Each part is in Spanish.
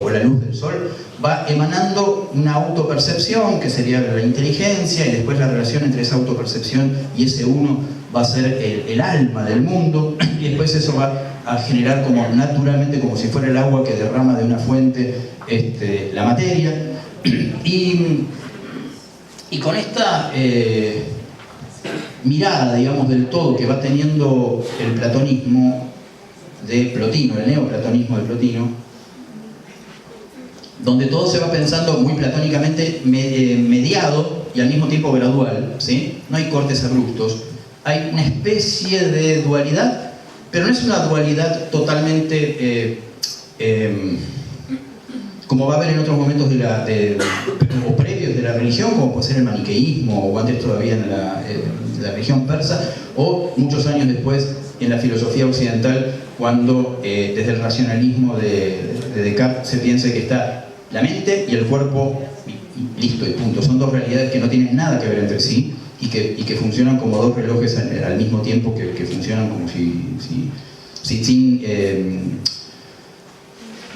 o la luz del sol, va emanando una autopercepción, que sería la inteligencia, y después la relación entre esa autopercepción y ese uno va a ser el alma del mundo, y después eso va a generar como naturalmente, como si fuera el agua que derrama de una fuente la materia. Y con esta mirada, digamos, del todo que va teniendo el platonismo de Plotino, el neoplatonismo de Plotino, donde todo se va pensando muy platónicamente mediado y al mismo tiempo gradual, ¿sí? No hay cortes abruptos, hay una especie de dualidad, pero no es una dualidad totalmente como va a haber en otros momentos o previos de la religión, como puede ser el maniqueísmo, o antes todavía en la religión persa, o muchos años después en la filosofía occidental, cuando desde el racionalismo de Descartes se piensa que está la mente y el cuerpo, y listo, y punto. Son dos realidades que no tienen nada que ver entre sí, y que funcionan como dos relojes al mismo tiempo, que funcionan como sin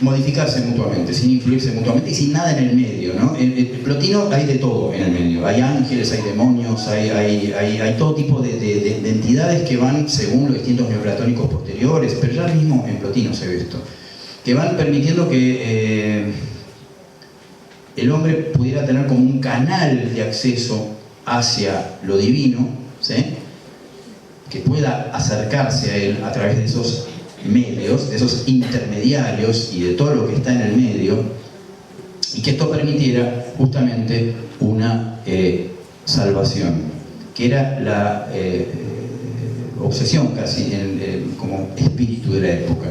modificarse mutuamente, sin influirse mutuamente y sin nada en el medio, ¿no? En Plotino hay de todo en el medio, hay ángeles, hay demonios, hay todo tipo de entidades que van, según los distintos neoplatónicos posteriores, pero ya mismo en Plotino se ve esto, que van permitiendo que el hombre pudiera tener como un canal de acceso hacia lo divino, ¿sí? Que pueda acercarse a él a través de esos medios, de esos intermediarios y de todo lo que está en el medio, y que esto permitiera justamente una salvación, que era la obsesión casi como espíritu de la época.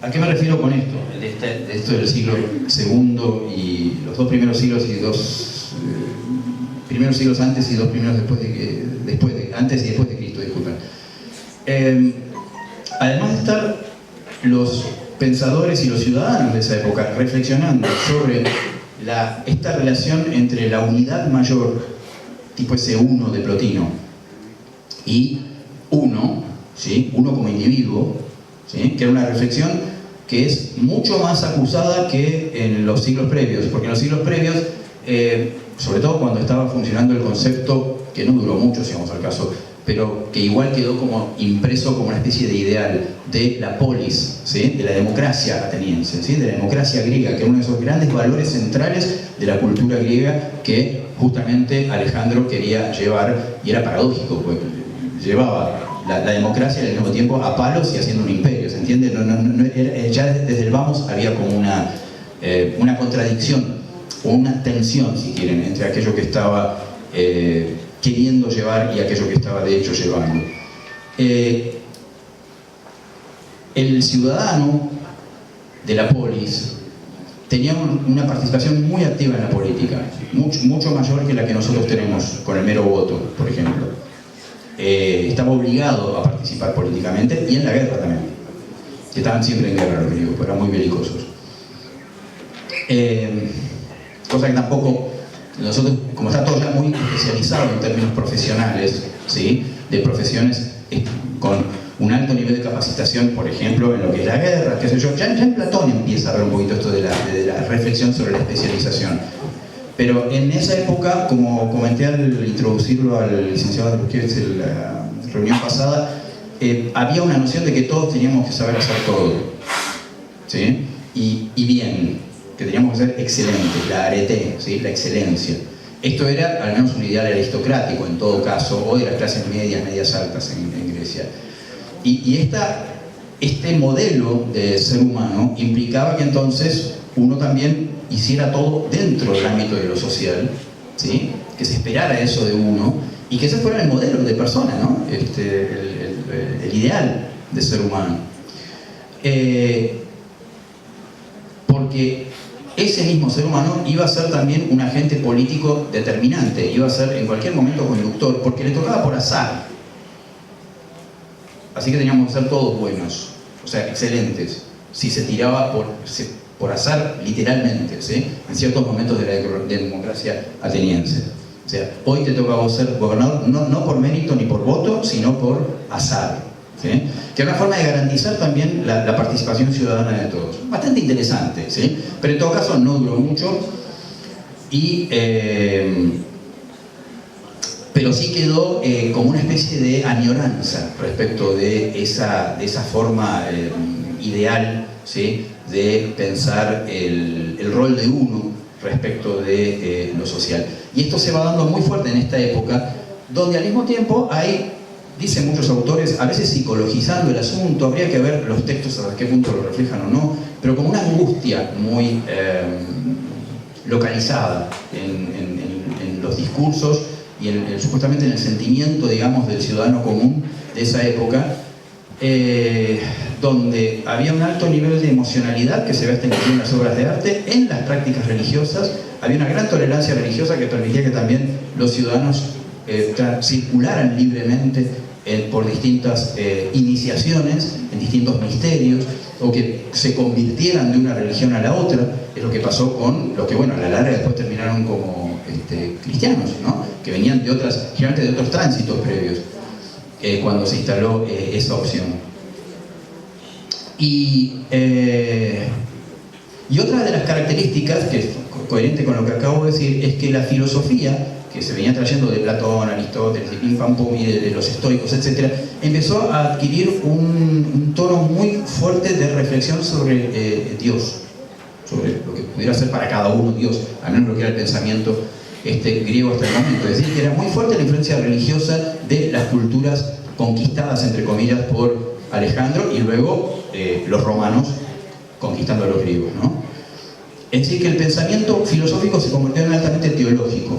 ¿A qué me refiero con esto? De esto del siglo II y los dos primeros siglos y dos primeros siglos antes y dos primeros antes y después de Cristo, disculpen. Además de estar los pensadores y los ciudadanos de esa época reflexionando sobre esta relación entre la unidad mayor, tipo ese uno de Plotino, y uno, ¿sí? Uno como individuo, ¿sí? Que era una reflexión que es mucho más acusada que en los siglos previos, porque en los siglos previos, sobre todo cuando estaba funcionando el concepto, que no duró mucho, si vamos al caso, pero que igual quedó como impreso como una especie de ideal de la polis, ¿sí? De la democracia ateniense, ¿sí? De la democracia griega, que es uno de esos grandes valores centrales de la cultura griega que justamente Alejandro quería llevar, y era paradójico, pues llevaba la democracia y al mismo tiempo a palos y haciendo un imperio, ¿se entiende? Ya desde el vamos había como una contradicción, o una tensión, si quieren, entre aquello que estaba queriendo llevar y aquello que estaba de hecho llevando. El ciudadano de la polis tenía una participación muy activa en la política, mucho mayor que la que nosotros tenemos con el mero voto, por ejemplo. Estaba obligado a participar políticamente y en la guerra también, que estaban siempre en guerra los griegos, eran muy belicosos. Cosa que tampoco nosotros, como está todo ya muy especializado en términos profesionales, ¿sí? De profesiones con un alto nivel de capacitación, por ejemplo, en lo que es la guerra, qué sé yo, ya en Platón empieza a ver un poquito esto de la reflexión sobre la especialización. Pero en esa época, como comenté al introducirlo al licenciado Andruskiewicz en la reunión pasada, había una noción de que todos teníamos que saber hacer todo, ¿sí? Y bien, que teníamos que ser excelentes, la arete, ¿sí? La excelencia. Esto era al menos un ideal aristocrático en todo caso, o de las clases medias altas en Grecia. Y este modelo de ser humano implicaba que entonces uno también hiciera todo dentro del ámbito de lo social, ¿sí? Que se esperara eso de uno, y que ese fuera el modelo de persona, ¿no? El ideal de ser humano. Porque ese mismo ser humano iba a ser también un agente político determinante, iba a ser en cualquier momento conductor, porque le tocaba por azar. Así que teníamos que ser todos buenos, o sea, excelentes, si se tiraba por azar literalmente, ¿sí? En ciertos momentos de la democracia ateniense. O sea, hoy te toca a vos ser gobernador, no por mérito ni por voto, sino por azar, ¿sí? Que era una forma de garantizar también la participación ciudadana de todos. Bastante interesante, ¿sí? Pero en todo caso no duró mucho, pero sí quedó como una especie de añoranza respecto de esa forma ideal, ¿sí? De pensar el rol de uno respecto de lo social. Y esto se va dando muy fuerte en esta época, donde al mismo tiempo hay, dicen muchos autores, a veces psicologizando el asunto, habría que ver los textos hasta qué punto lo reflejan o no, pero como una angustia muy localizada en los discursos y supuestamente en el sentimiento, digamos, del ciudadano común de esa época, donde había un alto nivel de emocionalidad que se ve extendido en las obras de arte, en las prácticas religiosas, había una gran tolerancia religiosa que permitía que también los ciudadanos circularan libremente por distintas iniciaciones, en distintos misterios, o que se convirtieran de una religión a la otra. Es lo que pasó con los que, bueno, a la larga después terminaron como cristianos, ¿no? Que venían de generalmente de otros tránsitos previos, cuando se instaló esa opción. Y otra de las características, que es coherente con lo que acabo de decir, es que la filosofía que se venía trayendo de Platón, Aristóteles, de Pim Pam Pum y de los estoicos, etc., empezó a adquirir un tono muy fuerte de reflexión sobre Dios, sobre lo que pudiera ser para cada uno Dios, al menos lo que era el pensamiento griego hasta el momento. Es decir, que era muy fuerte la influencia religiosa de las culturas conquistadas, entre comillas, por Alejandro, y luego los romanos conquistando a los griegos, ¿no? Es decir, que el pensamiento filosófico se convirtió en altamente teológico,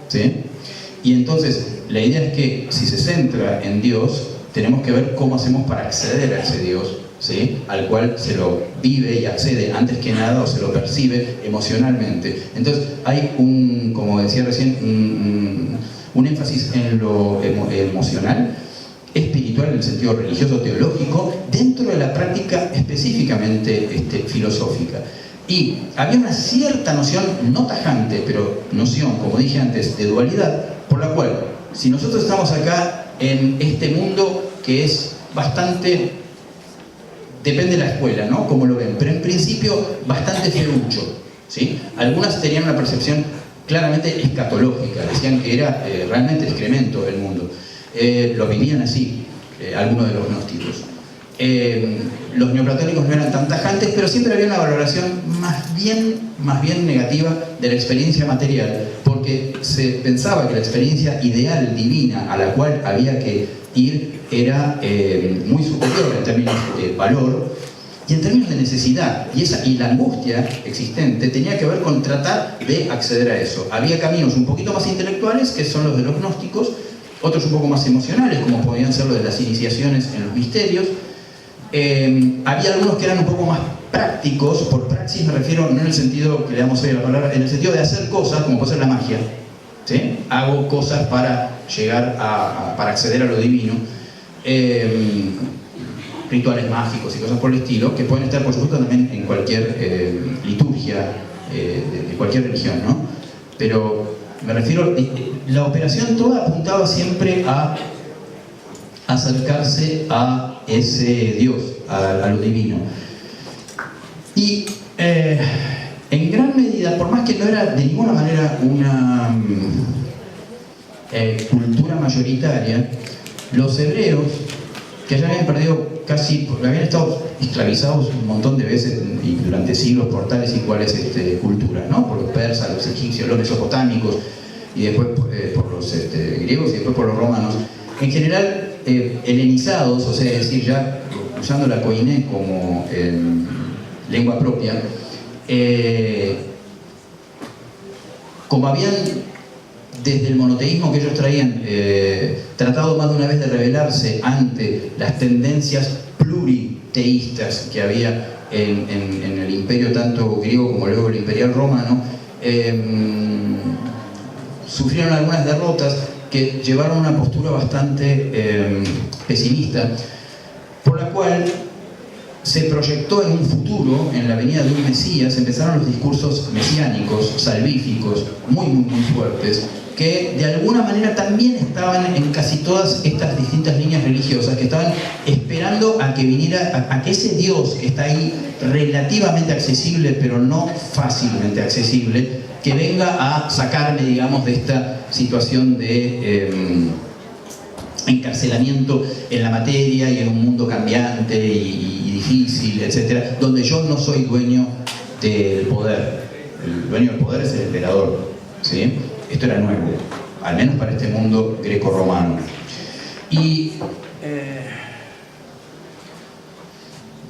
¿sí? Y entonces la idea es que si se centra en Dios, tenemos que ver cómo hacemos para acceder a ese Dios, ¿sí? Al cual se lo vive y accede antes que nada, o se lo percibe emocionalmente. Entonces hay como decía recién, un énfasis en lo emocional, espiritual en el sentido religioso teológico, dentro de la práctica específicamente filosófica. Y había una cierta noción, no tajante, pero noción, como dije antes, de dualidad, por la cual, si nosotros estamos acá en este mundo que es bastante, depende de la escuela, ¿no? Como lo ven, pero en principio bastante feucho, ¿sí? Algunas tenían una percepción claramente escatológica, decían que era realmente excremento el mundo. Lo vivían así, algunos de los gnósticos. Los neoplatónicos no eran tan tajantes, pero siempre había una valoración más bien negativa de la experiencia material, porque se pensaba que la experiencia ideal, divina, a la cual había que ir, era muy superior en términos de valor y en términos de necesidad, y la angustia existente tenía que ver con tratar de acceder a eso. Había caminos un poquito más intelectuales, que son los de los gnósticos, otros un poco más emocionales, como podían ser los de las iniciaciones en los misterios. Había algunos que eran un poco más prácticos. Por praxis me refiero no en el sentido que le damos hoy a la palabra, en el sentido de hacer cosas, como puede ser la magia, ¿sí? Hago cosas para llegar para acceder a lo divino, rituales mágicos y cosas por el estilo, que pueden estar por supuesto también en cualquier liturgia de cualquier religión, ¿no? Pero me refiero, la operación toda apuntaba siempre a acercarse a ese Dios, a lo divino. Y en gran medida, por más que no era de ninguna manera una cultura mayoritaria, los hebreos, que ya habían perdido habían estado esclavizados un montón de veces y durante siglos por tales y cuales culturas, ¿no? Por los persas, los egipcios, los mesopotámicos, y después por los griegos y después por los romanos. En general, helenizados, o sea, es decir, ya usando la koiné como lengua propia, como habían, desde el monoteísmo que ellos traían, tratado más de una vez de rebelarse ante las tendencias pluriteístas que había en el imperio tanto griego como luego el imperial romano, sufrieron algunas derrotas que llevaron a una postura bastante pesimista, por la cual se proyectó en un futuro, en la venida de un Mesías, empezaron los discursos mesiánicos, salvíficos, muy fuertes, que de alguna manera también estaban en casi todas estas distintas líneas religiosas, que estaban esperando a que viniera, a que ese Dios que está ahí relativamente accesible, pero no fácilmente accesible, que venga a sacarme, digamos, de esta situación de encarcelamiento en la materia y en un mundo cambiante y difícil, etcétera, donde yo no soy dueño del poder. El dueño del poder es el emperador, ¿sí? Esto era nuevo, al menos para este mundo greco-romano. Y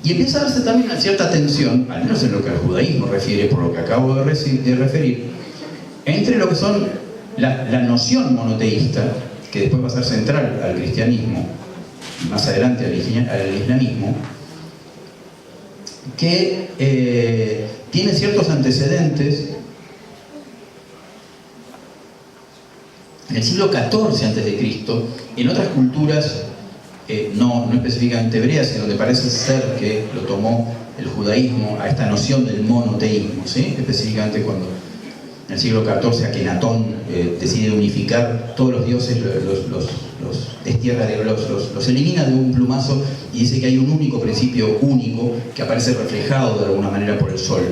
empieza a darse también una cierta tensión, al menos en lo que al judaísmo refiere, por lo que acabo de referir, entre lo que son la noción monoteísta, que después va a ser central al cristianismo, y más adelante al islamismo, que tiene ciertos antecedentes en el siglo XIV a.C., en otras culturas, no específicamente hebreas, sino donde parece ser que lo tomó el judaísmo a esta noción del monoteísmo, ¿sí? Específicamente cuando en el siglo XIV Akenatón decide unificar todos los dioses, los destierra, los elimina de un plumazo y dice que hay un único principio único que aparece reflejado de alguna manera por el sol,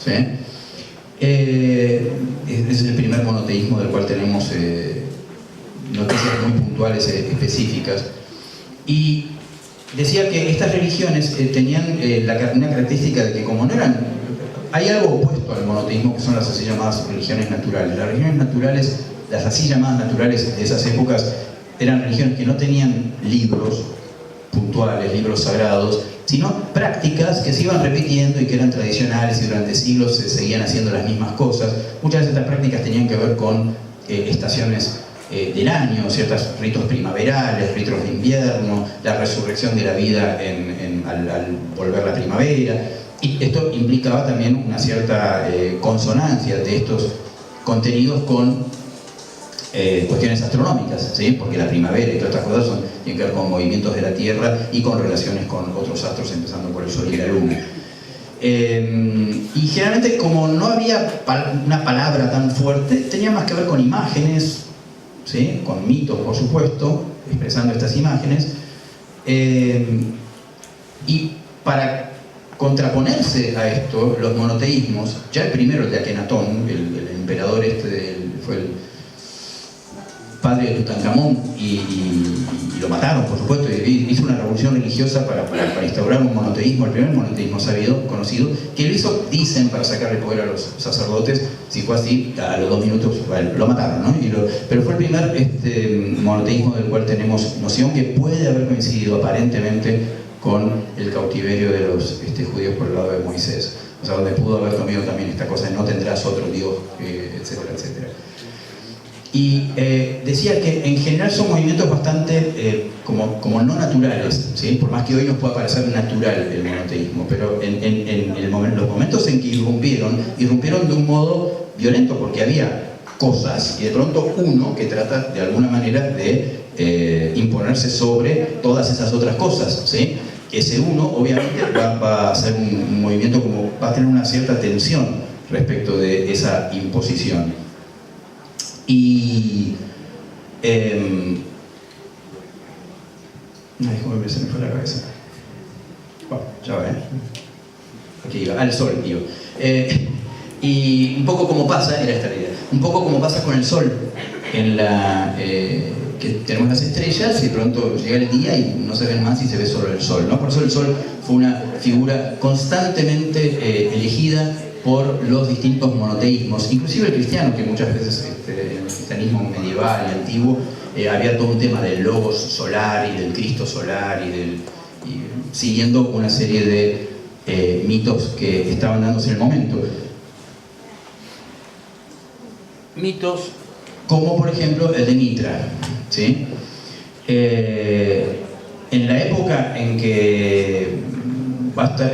¿sí? Es el primer monoteísmo del cual tenemos noticias muy puntuales, específicas. Y decía que estas religiones tenían una característica de que como no eran... Hay algo opuesto al monoteísmo que son las así llamadas religiones naturales. Las religiones naturales, las así llamadas naturales de esas épocas, eran religiones que no tenían libros puntuales, libros sagrados, sino prácticas que se iban repitiendo y que eran tradicionales y durante siglos se seguían haciendo las mismas cosas. Muchas de estas prácticas tenían que ver con estaciones del año, ciertos ritos primaverales, ritos de invierno, la resurrección de la vida al volver la primavera. Y esto implicaba también una cierta consonancia de estos contenidos con cuestiones astronómicas, ¿sí? Porque la primavera y todas estas cosas tienen que ver con movimientos de la Tierra y con relaciones con otros astros, empezando por el Sol y la Luna. Y generalmente, como no había una palabra tan fuerte, tenía más que ver con imágenes, ¿sí? Con mitos, por supuesto, expresando estas imágenes. Y para contraponerse a esto, los monoteísmos, ya el primero, el de Akenatón, el emperador fue el padre de Tutankamón y lo mataron, por supuesto, y hizo una revolución religiosa para instaurar un monoteísmo, el primer monoteísmo conocido, que lo hizo, dicen, para sacarle poder a los sacerdotes. Si fue así, a los 2 minutos lo mataron, ¿no? Pero fue el primer monoteísmo del cual tenemos noción, que puede haber coincidido aparentemente con el cautiverio de los judíos por el lado de Moisés, o sea, donde pudo haber tomado también esta cosa de no tendrás otro Dios, etcétera, etcétera. Y decía que en general son movimientos bastante como no naturales, ¿sí? Por más que hoy nos pueda parecer natural el monoteísmo, pero en los momentos en que irrumpieron de un modo violento, porque había cosas y de pronto uno que trata de alguna manera de imponerse sobre todas esas otras cosas, ¿sí? Ese uno obviamente va a hacer un movimiento como va a tener una cierta tensión respecto de esa imposición. Y ay, se me fue la cabeza. Bueno, ya va, aquí iba, al sol, digo. Y un poco como pasa, era esta la idea, un poco como pasa con el sol, que tenemos las estrellas y de pronto llega el día y no se ven más y se ve solo el sol, ¿no? Por eso el sol fue una figura constantemente elegida por los distintos monoteísmos, inclusive el cristiano, que muchas veces en el cristianismo medieval y antiguo había todo un tema del logos solar y del Cristo solar y siguiendo una serie de mitos que estaban dándose en el momento. Mitos como por ejemplo el de Mitra, ¿sí? En la época en que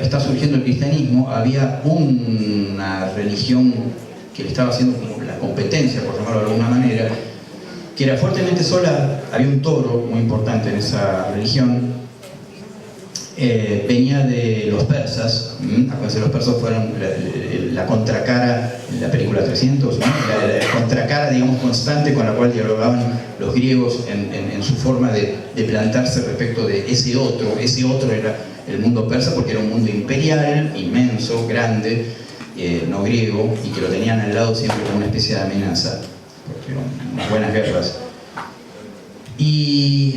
está surgiendo el cristianismo, había una religión que le estaba haciendo como la competencia, por llamarlo de alguna manera, que era fuertemente solar. Había un toro muy importante en esa religión, venía de los persas. Acuérdense, los persas fueron la contracara, en la película 300, ¿no? la contracara, digamos, constante con la cual dialogaban los griegos en su forma de plantarse respecto de ese otro. Ese otro era el mundo persa, porque era un mundo imperial, inmenso, grande, no griego, y que lo tenían al lado siempre como una especie de amenaza, porque eran unas buenas guerras. Y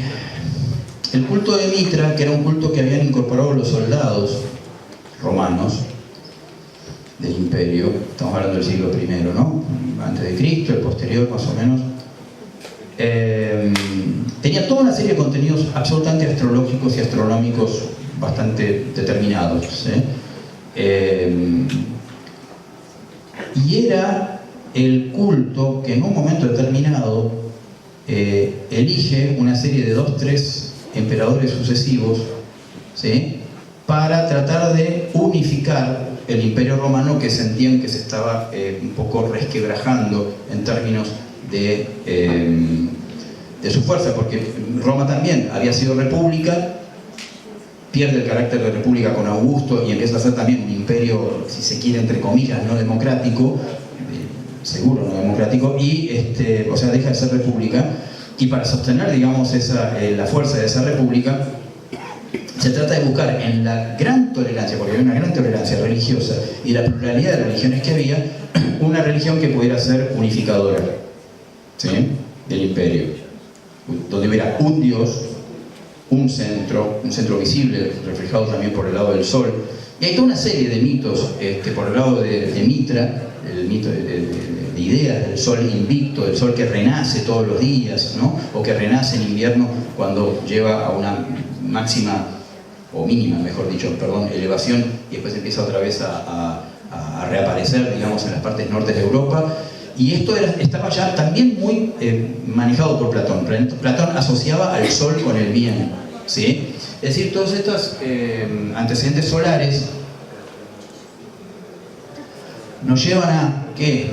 el culto de Mitra, que era un culto que habían incorporado los soldados romanos del imperio, estamos hablando del siglo I, ¿no? Antes de Cristo, el posterior más o menos, tenía toda una serie de contenidos absolutamente astrológicos y astronómicos bastante determinados, y era el culto que en un momento determinado elige una serie de 2 o 3 emperadores sucesivos, ¿sí?, para tratar de unificar el imperio romano, que sentían que se estaba un poco resquebrajando en términos de su fuerza, porque Roma también había sido república, pierde el carácter de república con Augusto y empieza a ser también un imperio, si se quiere, entre comillas, no democrático, seguro no democrático, y o sea, deja de ser república. Y para sostener, digamos, la fuerza de esa república, se trata de buscar en la gran tolerancia, porque había una gran tolerancia religiosa y la pluralidad de religiones que había, una religión que pudiera ser unificadora, ¿sí?, del imperio, donde hubiera un dios, un centro visible, reflejado también por el lado del sol. Y hay toda una serie de mitos por el lado de Mitra, el mito de ideas del sol invicto, del sol que renace todos los días, ¿no?, o que renace en invierno cuando lleva a una máxima, o mínima, mejor dicho, perdón, elevación, y después empieza otra vez a reaparecer, digamos, en las partes norte de Europa. Y esto estaba ya también muy manejado por Platón. Platón asociaba al sol con el bien, ¿sí? Es decir, todos estos antecedentes solares nos llevan a que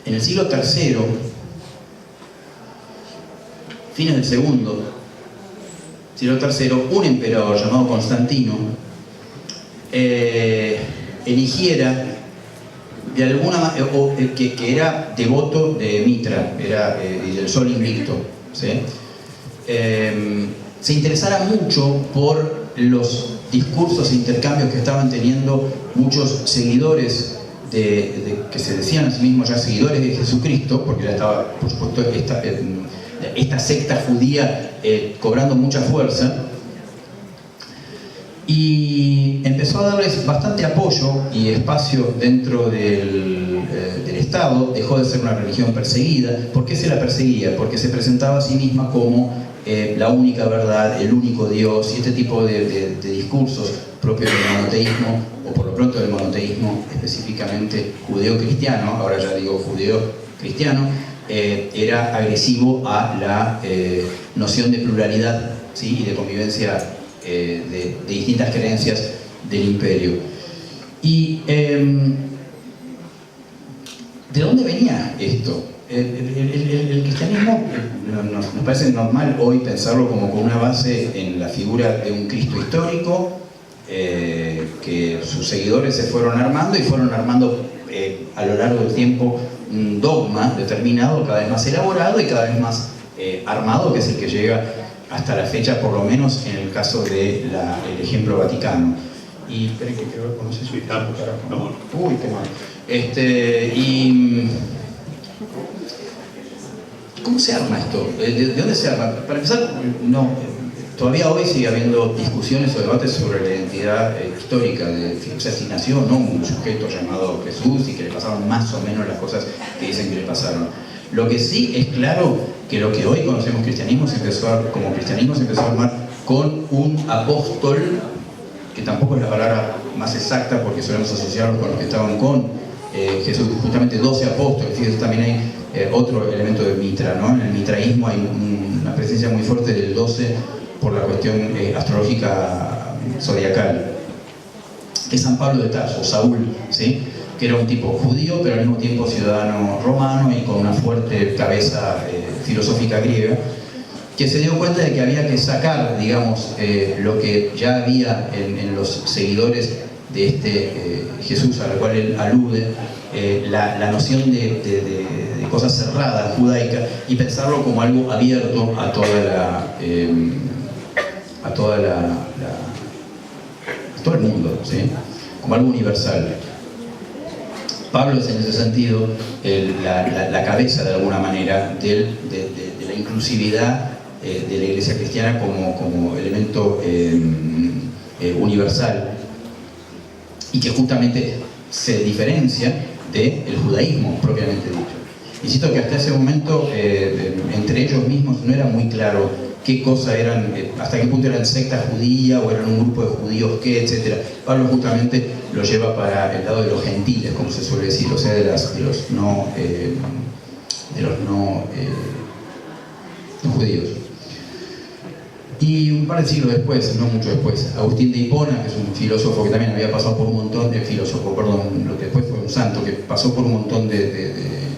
en el siglo III, fines del segundo, siglo III, un emperador llamado Constantino eligiera de alguna manera, que era devoto de Mitra, y del sol invicto, ¿sí?, se interesara mucho por los discursos e intercambios que estaban teniendo muchos seguidores que se decían a sí mismos ya seguidores de Jesucristo, porque ya estaba, por supuesto, esta secta judía cobrando mucha fuerza, y empezó a darles bastante apoyo y espacio dentro del Estado. Dejó de ser una religión perseguida. ¿Por qué se la perseguía? Porque se presentaba a sí misma como la única verdad, el único Dios, y este tipo de discursos propios del monoteísmo, o por lo pronto del monoteísmo específicamente judeo-cristiano, ahora ya digo judeo-cristiano, era agresivo a la noción de pluralidad, ¿sí?, y de convivencia de distintas creencias del imperio. Y ¿de dónde venía esto? El cristianismo nos parece normal hoy pensarlo como con una base en la figura de un Cristo histórico, que sus seguidores se fueron armando y fueron armando a lo largo del tiempo un dogma determinado, cada vez más elaborado y cada vez más armado, que es el que llega hasta la fecha, por lo menos en el caso del ejemplo vaticano. Y esperen que creo que no sé si uy, qué mal. Y ¿cómo se arma esto? ¿De dónde se arma? Para empezar, no, todavía hoy sigue habiendo discusiones o debates sobre la identidad histórica, o sea, si nació o no un sujeto llamado Jesús y que le pasaron más o menos las cosas que dicen que le pasaron. Lo que sí es claro que lo que hoy conocemos como cristianismo se empezó a armar con un apóstol, que tampoco es la palabra más exacta porque solemos asociarlo con los que estaban con Jesús, justamente 12 apóstoles. Fíjense, también hay otro elemento de Mitra, ¿no? En el mitraísmo hay una presencia muy fuerte del 12 por la cuestión astrológica zodiacal, que es San Pablo de Tarso, Saúl, ¿sí?, que era un tipo judío, pero al mismo tiempo ciudadano romano y con una fuerte cabeza filosófica griega, que se dio cuenta de que había que sacar, digamos, lo que ya había en los seguidores de este Jesús al cual él alude, la noción de cosas cerradas, judaica, y pensarlo como algo abierto a todo el mundo, ¿sí? Como algo universal. Pablo es en ese sentido la cabeza de alguna manera de la inclusividad de la Iglesia cristiana como elemento universal, y que justamente se diferencia del judaísmo propiamente dicho. Insisto que hasta ese momento entre ellos mismos no era muy claro qué cosa eran, hasta qué punto eran secta judía o eran un grupo de judíos qué, etc. Pablo justamente lo lleva para el lado de los gentiles, como se suele decir, o sea, de los no judíos. Y un par de siglos después, no mucho después, Agustín de Hipona, que es un filósofo que también había pasado por un montón de lo que después fue un santo, que pasó por un montón de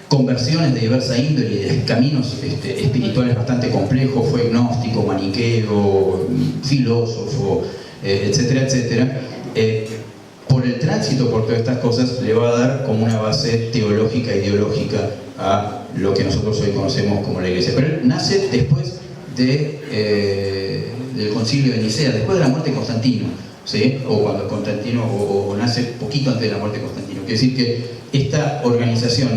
conversiones de diversa índole y de caminos espirituales bastante complejos, fue gnóstico, maniqueo, filósofo, etcétera, etcétera. Por el tránsito por todas estas cosas le va a dar como una base teológica, ideológica a lo que nosotros hoy conocemos como la Iglesia. Pero él nace después del concilio de Nicea, después de la muerte de Constantino, ¿sí? O cuando Constantino, o nace poquito antes de la muerte de Constantino. Quiere decir que esta organización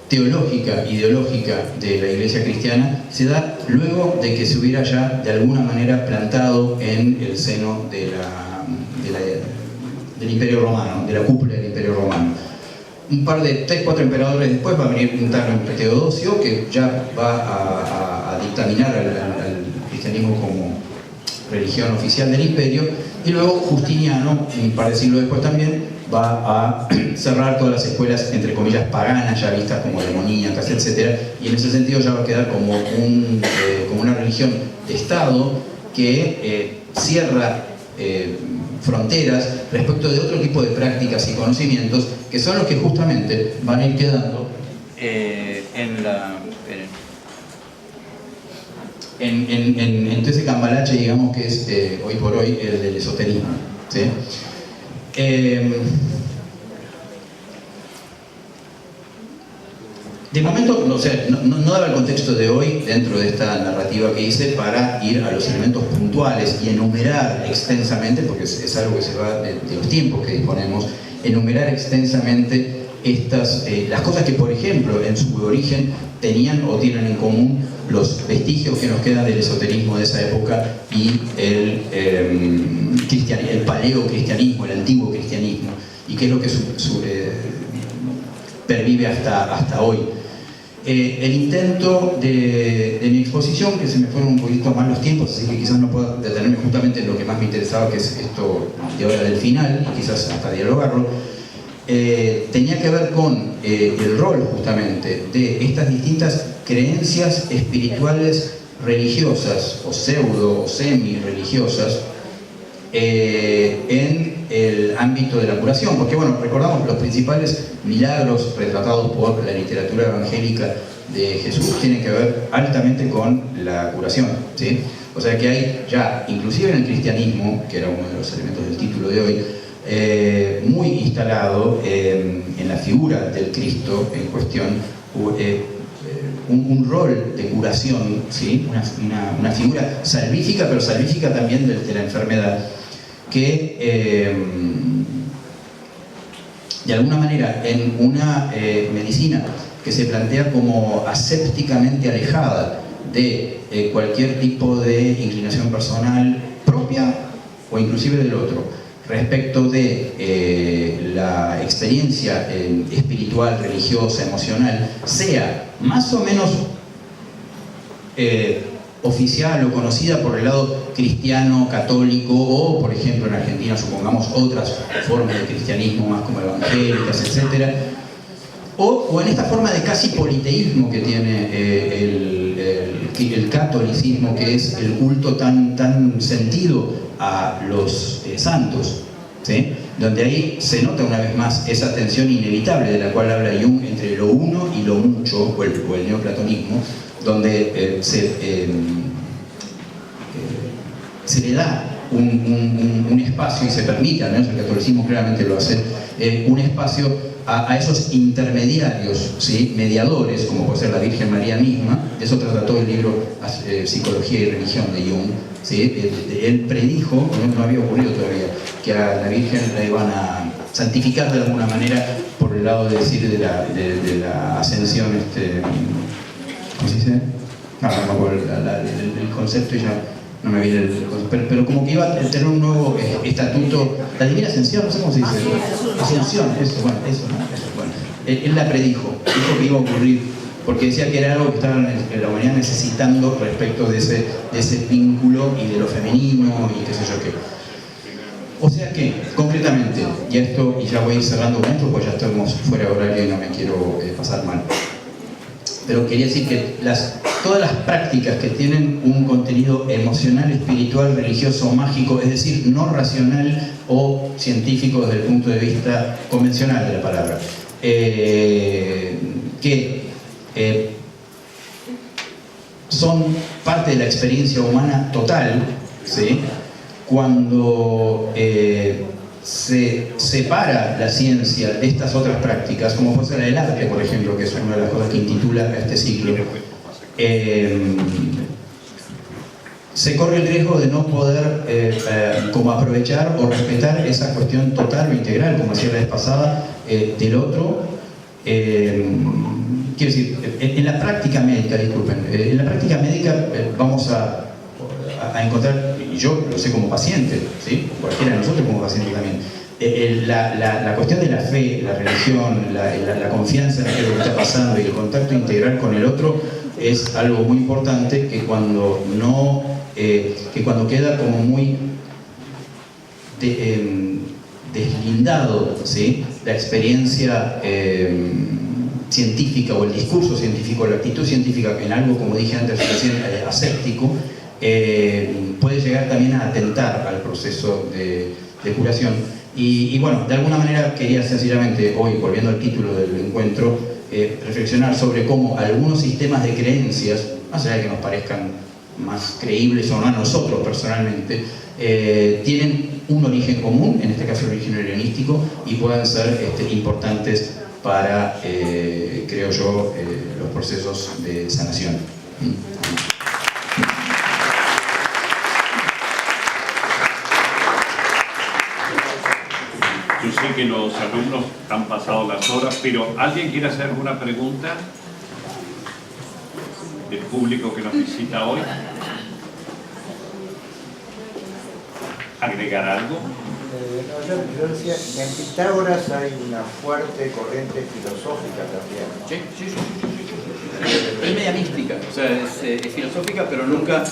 teológica, ideológica de la Iglesia cristiana se da luego de que se hubiera ya de alguna manera plantado en el seno del Imperio Romano, de la cúpula del Imperio Romano. Un par de 3-4 emperadores después va a venir un tal Teodosio, que ya va a dictaminar al cristianismo como religión oficial del imperio, y luego Justiniano, un par de siglos después también, va a cerrar todas las escuelas, entre comillas, paganas, ya vistas como demoníacas, etc. Y en ese sentido ya va a quedar como una religión de Estado que cierra fronteras respecto de otro tipo de prácticas y conocimientos que son los que justamente van a ir quedando en todo ese cambalache, digamos, que es hoy por hoy el del esoterismo, ¿sí? De momento, no daba el contexto de hoy dentro de esta narrativa que hice para ir a los elementos puntuales y enumerar extensamente, porque es algo que se va de los tiempos que disponemos, enumerar extensamente las cosas que, por ejemplo, en su origen tenían o tienen en común los vestigios que nos quedan del esoterismo de esa época y el paleocristianismo, el antiguo cristianismo, y qué es lo que pervive hasta hoy. El intento de mi exposición, que se me fueron un poquito mal los tiempos, así que quizás no pueda detenerme justamente en lo que más me interesaba, que es esto de ahora del final, y quizás hasta dialogarlo, tenía que ver con el rol justamente de estas distintas creencias espirituales religiosas, o pseudo o semi-religiosas, en el ámbito de la curación, porque bueno, recordamos los principales milagros retratados por la literatura evangélica de Jesús tienen que ver altamente con la curación, ¿sí? O sea que hay ya, inclusive en el cristianismo, que era uno de los elementos del título de hoy, muy instalado en la figura del Cristo en cuestión, un rol de curación, ¿sí? Una figura salvífica, pero salvífica también de la enfermedad, que de alguna manera en una medicina que se plantea como asépticamente alejada de cualquier tipo de inclinación personal propia o inclusive del otro, respecto de la experiencia espiritual, religiosa, emocional, sea más o menos oficial o conocida por el lado cristiano, católico, o por ejemplo en Argentina supongamos otras formas de cristianismo más como evangélicas, etc. O en esta forma de casi politeísmo que tiene el catolicismo, que es el culto tan sentido a los santos, ¿sí? donde ahí se nota una vez más esa tensión inevitable de la cual habla Jung entre lo uno y lo mucho, o el neoplatonismo, donde se le da un espacio y se permite, al menos el catolicismo claramente lo hace, un espacio a esos intermediarios, ¿sí? Mediadores, como puede ser la Virgen María misma. De eso trata todo el libro Psicología y Religión de Jung, ¿sí? Él predijo, no había ocurrido todavía, que a la Virgen la iban a santificar de alguna manera por el lado de decir de la ascensión, ¿cómo se dice? No me acuerdo el concepto y ya no me viene el concepto, pero como que iba a tener un nuevo estatuto, la divina ascensión, no sé cómo se dice, ascensión, eso, bueno, eso, ¿no? Eso, bueno. Él la predijo, dijo que iba a ocurrir, porque decía que era algo que estaba la humanidad necesitando respecto de ese vínculo y de lo femenino y qué sé yo qué. O sea que, concretamente, y ya voy a ir cerrando con esto, pues ya estamos fuera de horario y no me quiero pasar mal. Pero quería decir que todas las prácticas que tienen un contenido emocional, espiritual, religioso, mágico, es decir, no racional o científico desde el punto de vista convencional de la palabra, son parte de la experiencia humana total, ¿sí? Cuando se separa la ciencia de estas otras prácticas, como puede ser el arte, por ejemplo, que es una de las cosas que intitula este ciclo, se corre el riesgo de no poder como aprovechar o respetar esa cuestión total o integral, como decía la vez pasada, del otro. Quiero decir, en la práctica médica, disculpen, en la práctica médica vamos a encontrar, y yo lo sé como paciente, ¿sí? Cualquiera de nosotros como paciente también, la cuestión de la fe, la religión, la confianza en aquello que está pasando y el contacto integral con el otro es algo muy importante que cuando queda como muy deslindado, ¿sí? La experiencia científica o el discurso científico, la actitud científica en algo, como dije antes, recién, aséptico, puede llegar también a atentar al proceso de curación. Y bueno, de alguna manera quería sencillamente, hoy, volviendo al título del encuentro, reflexionar sobre cómo algunos sistemas de creencias, más allá de que nos parezcan más creíbles o no a nosotros personalmente, tienen un origen común, en este caso el origen helenístico, y pueden ser importantes para, creo yo, los procesos de sanación. Yo sé que los alumnos han pasado las horas, pero ¿alguien quiere hacer alguna pregunta del público que nos visita hoy? ¿Agregar algo? Yo decía, en Pitágoras hay una fuerte corriente filosófica también. Sí. Es media mística, o sea, es filosófica, pero nunca...